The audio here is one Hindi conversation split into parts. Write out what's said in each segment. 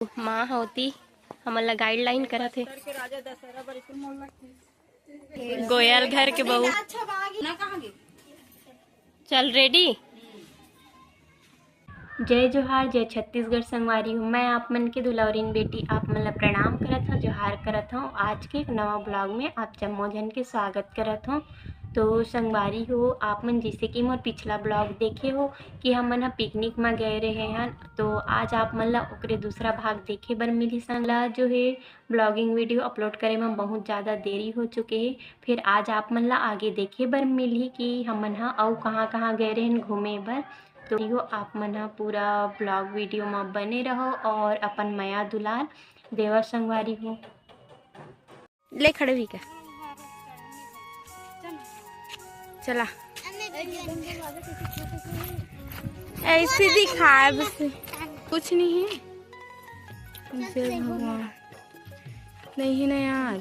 माँ होती हमला गाइडलाइन करा थे गोयल घर के बहू। चल रेडी। जय जोहार, जय छत्तीसगढ़ संगवारी हूँ। मैं आप मन के दुलावरीन बेटी आप मन ला प्रणाम करत हूँ, जोहार करत हूँ। आज के एक नवा ब्लॉग में आप जम्मो जन के स्वागत करत हूँ। तो संगवारी हो, आप मन जैसे कि मोर पिछला ब्लॉग देखे हो कि हम मन पिकनिक में गए रहे हन, तो आज आप मन ला ओकरे दूसरा भाग देखे बर मिली। संगला जो है ब्लॉगिंग वीडियो अपलोड करे में बहुत ज़्यादा देरी हो चुके है। फिर आज आप मन ला आगे देखे बर मिली कि हम मन हा अउ कहाँ गए रहे घूमे बर। तो आप मन हा पूरा ब्लॉग वीडियो में बने रहो और अपन माया दुलार देवर संगवारी हो। ले खड़े भी क्या चला ऐसे दिखाए बस, कुछ नहीं है। नहीं है ना यार।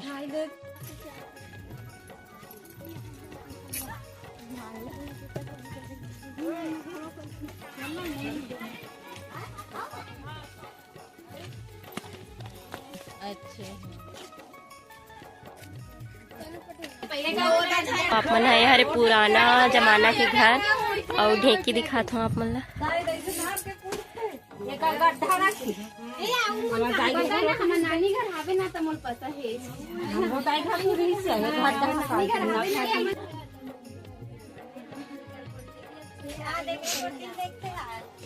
आप मन है हरे पुराना जमाना के घर और ढेकी दिखात हूँ आप मन ला।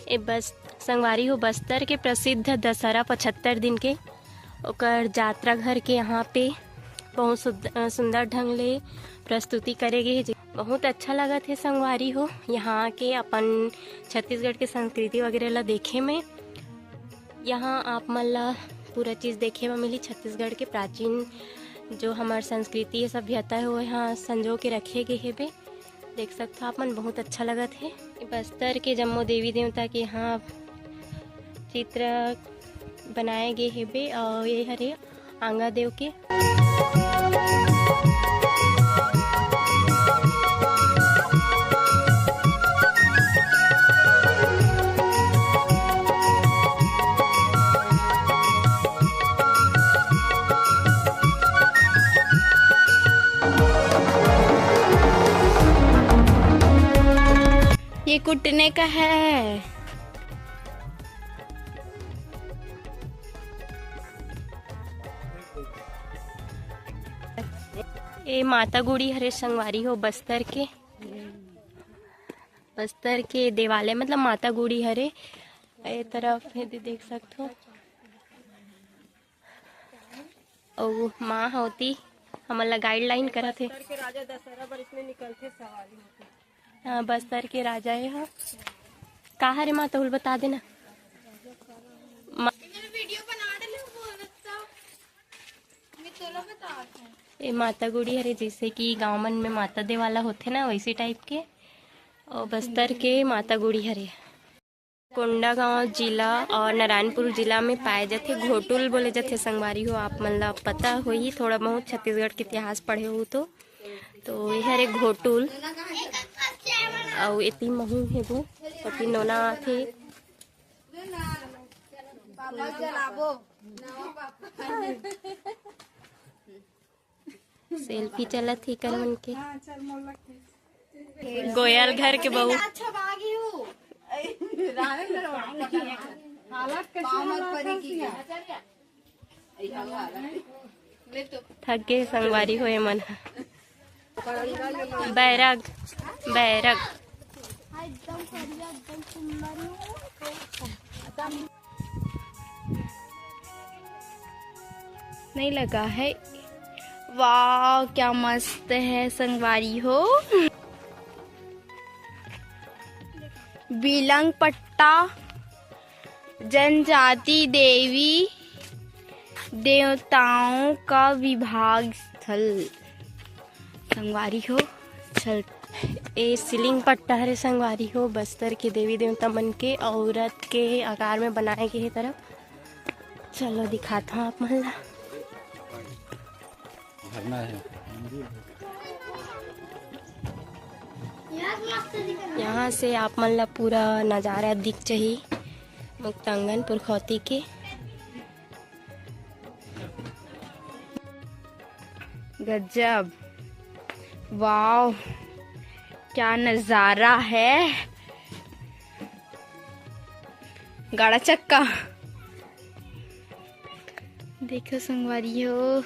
ए बस संगवारी हो, बस्तर के प्रसिद्ध दशहरा 75 दिन के ओकर यात्रा घर के यहाँ पे बहुत सुंदर ढंग ले प्रस्तुति करेगी। बहुत अच्छा लगा थे संगवारी हो यहाँ के अपन छत्तीसगढ़ के संस्कृति वगैरह ला देखे में। यहाँ आप मन ला पूरा चीज़ देखे में मिली। छत्तीसगढ़ के प्राचीन जो हमार संस्कृति सभ्यता है वो यहाँ संजो के रखे गए है। देख सकते हो आप मन, बहुत अच्छा लगा थे। बस्तर के जम्मो देवी देवता के यहाँ चित्र बनाए गए है और ये हरे आंगा देव के। ये कुटने का है। ये माता गुड़ी हरे संगवारी हो बस्तर के देवालय मतलब माता गुड़ी हरे ए तरफ है, देख सकते हो। और माँ होती हमला गाइडलाइन करा थे। हाँ बस्तर के राजा है। हाँ कहाँ रे माँ तो बता देना। ये माता गुड़ी हरे जैसे कि गाँव मन में माता देवाला होते ना वैसे टाइप के, और बस्तर के माता गुड़ी हरे कोंडागांव जिला और नारायणपुर जिला में पाए जाते। घोटुल बोले जाते संगवारी हो, आप मन ला पता हो ही थोड़ा बहुत छत्तीसगढ़ के इतिहास पढ़े हो तो ये हरे घोटुल और इतनी महू है वो पति नोना थे। सेल्फी चला थी कर मन के गोयल घर के बहू। थक गए संगवारी होए मन। बैरग नहीं लगा है। वाह क्या मस्त है संगवारी हो। बिलंग पट्टा जनजाति देवी देवताओं का विभाग स्थल संगवारी हो। चल ए सीलिंग पट्टा हरे संगवारी हो बस्तर के देवी देवता मन के औरत के आकार में बनाए गए तरफ। चलो दिखाता हूँ आप मन ला। यहाँ से आप मन ला पूरा नज़ारा दिख चाहिए मुक्तांगन पुरखौती के। गजब, वाव, क्या नजारा है। गाड़ा चक्का देखो संगवारियों।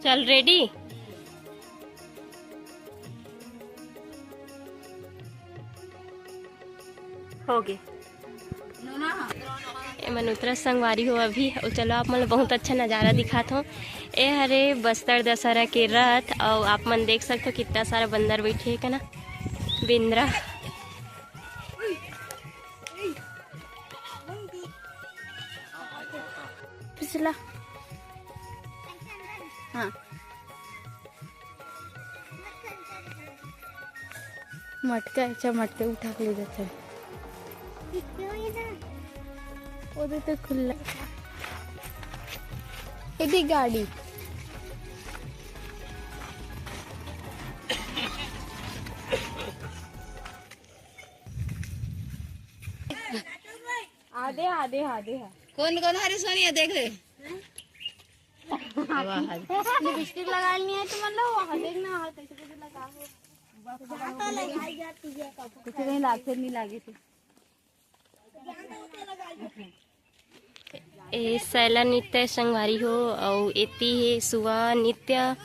चल रेडी। हो गए एमन उतरा संगवारी हो अभी। चलो आप मन बहुत अच्छा नज़ारा दिखात हो। ए हरे बस्तर दशहरा के रथ और आप मन देख सकते हो कितना सारा बंदर बैठे है ना बिंद्रा। पिछला हाँ मटका अच्छा मटके उठा के ले जाते हैं। उधर तो खुला यदि गाड़ी आधे आधे आधे है। कौन कौन हरी सोनिया देख ले। लिपस्टिक लगानी है तो मतलब वहाँ देखना है कैसे कैसे लगा कुछ नहीं लागते नहीं लागे थे। ए सैला नृत्य संगवारी हो और एती है सुआ नृत्य।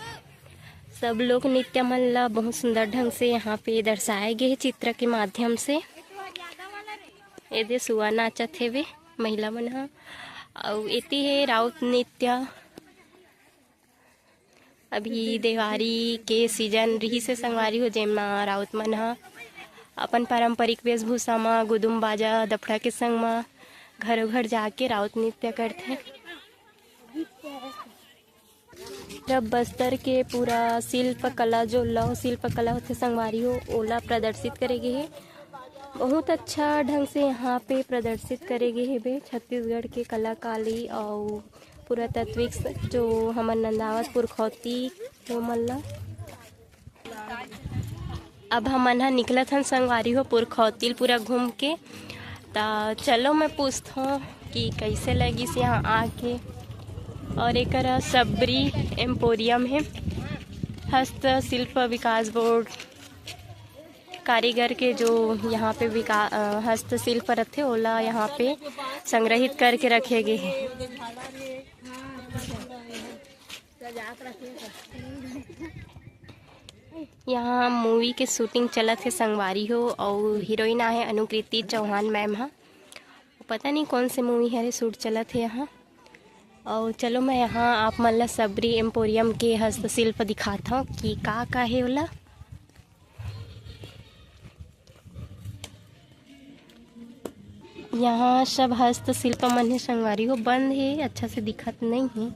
सब लोग नृत्य मन ला बहुत सुंदर ढंग से यहाँ पे दर्शाए गए चित्र के माध्यम से। एदे सुआ नाचत हेवे महिला मन ह और एती है राउत नृत्य। अभी देवारी के सीजन रही से संगवारी हो जेमा राउत मन ह अपन पारंपरिक वेशभूषा में गुदुम बाजा दफड़ा के संग में घरों घर जाके राउत नृत्य करते। जब बस्तर के पूरा शिल्प कला जो लौह शिल्प कला होते संगवारी हो ओला प्रदर्शित करेगे है। बहुत अच्छा ढंग से यहाँ पे प्रदर्शित करेगे है बे छत्तीसगढ़ के कलाकारी और पुरातत्विक जो हमर नंदावत पुरखौती वो मल्ला। अब हमन हा निकलत हन संगवारी हो पुरखौती पूरा घूम के। तो चलो मैं पूछता हूँ कि कैसे लगी से यहाँ आके। और एक सबरी एम्पोरियम है हस्तशिल्प विकास बोर्ड कारीगर के जो यहाँ पे हस्तशिल्प रखे ओला यहाँ पे संग्रहित करके रखे गए हैं। यहाँ मूवी के शूटिंग चलत है संगवारी हो और हीरोइन है अनुकृति चौहान मैम हा। पता नहीं कौन से मूवी है शूट चलत है यहाँ। और चलो मैं यहाँ आप मन ला सबरी एम्पोरियम के हस्तशिल्प दिखाता हूँ कि का है ओला। यहाँ सब हस्तशिल्प मन है संगवारी हो बंद है अच्छा से दिखत नहीं है।